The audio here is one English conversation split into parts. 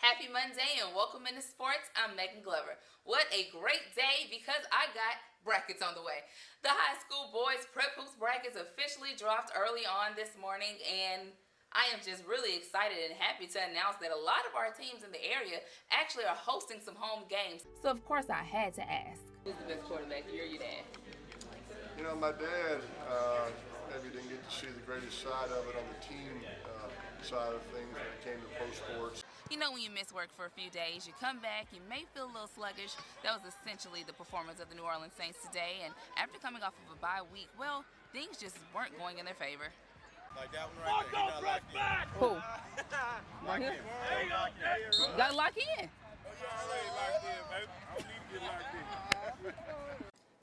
Happy Monday and welcome into sports. I'm Meagan Glover. What a great day because I got brackets on the way. The high school boys prep hoops brackets officially dropped early on this morning, and I am just really excited and happy to announce that a lot of our teams in the area actually are hosting some home games. So of course I had to ask, who's the best quarterback? You're your dad. You know, my dad maybe didn't get to see the greatest side of it on the team side of things when it came to pro sports. You know, when you miss work for a few days, you come back, you may feel a little sluggish. That was essentially the performance of the New Orleans Saints today, and after coming off of a bye week, well, things just weren't going in their favor. Like that one right there. You lock in. Who? Lock in. You gotta lock in. Oh, you already locked in, baby. I don't need to get locked in.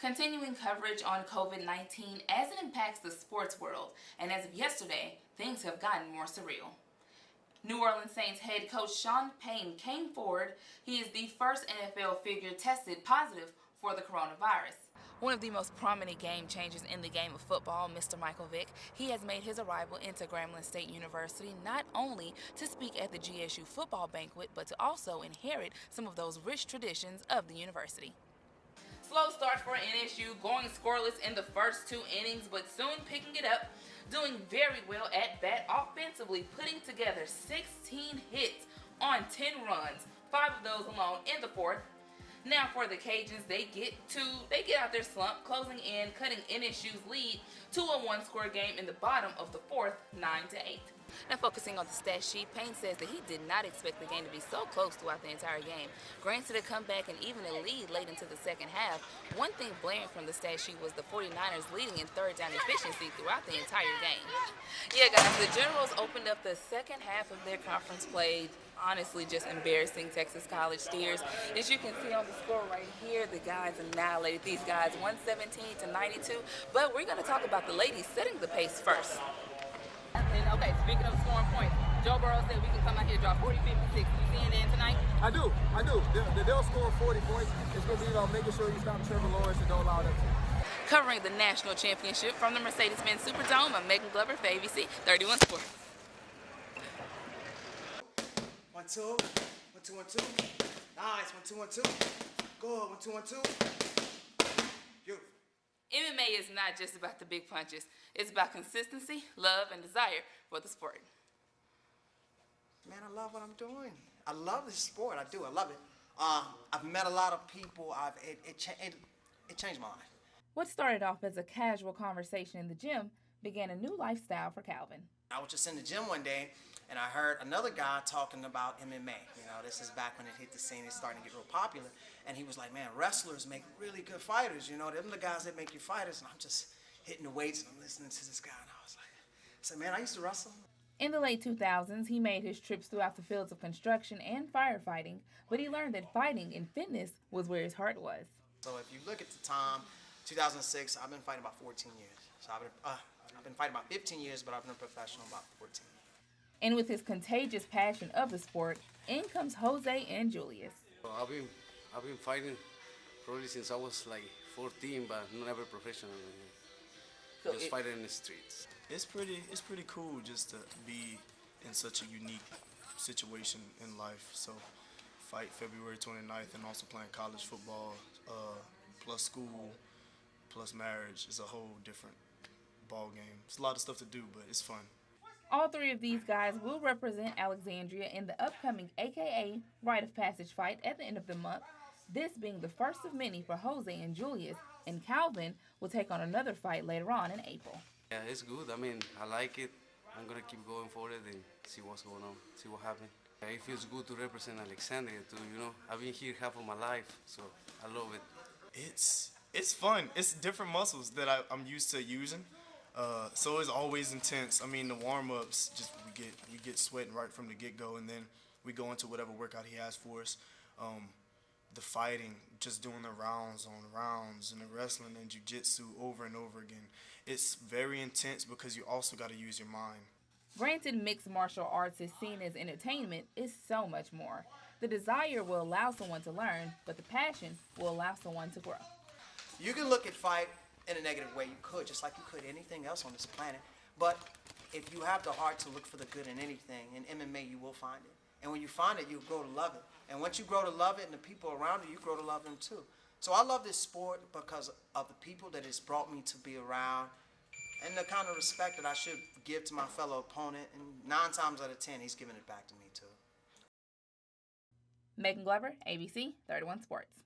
Continuing coverage on COVID-19 as it impacts the sports world, and as of yesterday, things have gotten more surreal. New Orleans Saints head coach Sean Payton came forward. He is the first NFL figure tested positive for the coronavirus. One of the most prominent game changers in the game of football, Mr. Michael Vick, he has made his arrival into Grambling State University not only to speak at the GSU football banquet, but to also inherit some of those rich traditions of the university. Slow start for NSU, going scoreless in the first two innings, but soon picking it up, doing very well at bat offensively, putting together 16 hits on 10 runs, 5 of those alone in the fourth. Now for the Cajuns, they get out their slump, closing in, cutting NSU's lead to a one-score game in the bottom of the fourth, 9-8. Now focusing on the stat sheet, Payne says that he did not expect the game to be so close throughout the entire game. Granted a comeback and even a lead late into the second half, one thing blaring from the stat sheet was the 49ers leading in third down efficiency throughout the entire game. Yeah guys, the Generals opened up the second half of their conference play, honestly just embarrassing Texas College Steers. As you can see on the score right here, the guys annihilated these guys 117-92, but we're going to talk about the ladies setting the pace first. And okay, speaking of scoring points, Joe Burrow said we can come out here and drop 40, 56. You seeing that tonight? I do. They'll score 40 points. It's going to be about making sure you stop Trevor Lawrence and don't allow them to. Covering the national championship from the Mercedes-Benz Superdome, I'm Meagan Glover for ABC 31 Sports. 1, 2, 1, 2, 1, 2. Nice, 1, 2, 1, 2. Good, 1, 2, 1, 2. Beautiful. MMA is not just about the big punches. It's about consistency, love, and desire for the sport. Man, I love what I'm doing. I love this sport. I do. I love it. I've met a lot of people. It changed my life. What started off as a casual conversation in the gym began a new lifestyle for Calvin. I was just in the gym one day, and I heard another guy talking about MMA. You know, this is back when it hit the scene. It's starting to get real popular. And he was like, man, wrestlers make really good fighters. You know, them the guys that make you fighters. And I'm just hitting the weights and I'm listening to this guy. And I was like, I said, man, I used to wrestle. In the late 2000s, he made his trips throughout the fields of construction and firefighting, but he learned that fighting and fitness was where his heart was. So if you look at the time, 2006, I've been fighting about 14 years. So I've been fighting about 15 years, but I've been a professional about 14. And with his contagious passion of the sport, in comes Jose and Julius. I've been fighting probably since I was like 14, but never professionally. So just fighting in the streets. It's pretty cool just to be in such a unique situation in life. So fight February 29th and also playing college football, plus school, plus marriage is a whole different ball game. It's a lot of stuff to do, but it's fun. All three of these guys will represent Alexandria in the upcoming AKA Rite of Passage fight at the end of the month, this being the first of many for Jose and Julius, and Calvin will take on another fight later on in April. Yeah, it's good. I mean, I like it. I'm going to keep going for it and see what's going on, see what happens. It feels good to represent Alexandria too, you know. I've been here half of my life, so I love it. It's fun. It's different muscles that I'm used to using. So it's always intense. I mean, the warm-ups, just we get sweating right from the get-go, and then we go into whatever workout he has for us. The fighting, just doing the rounds on rounds, and the wrestling and jiu-jitsu over and over again. It's very intense because you also got to use your mind. Granted, mixed martial arts is seen as entertainment, it's so much more. The desire will allow someone to learn, but the passion will allow someone to grow. You can look at fight in a negative way. You could, just like you could anything else on this planet. But if you have the heart to look for the good in anything, in MMA you will find it. And when you find it, you grow to love it. And once you grow to love it and the people around you grow to love them too. So I love this sport because of the people that it's brought me to be around and the kind of respect that I should give to my fellow opponent. And 9 times out of 10, he's giving it back to me too. Meagan Glover, ABC 31 Sports.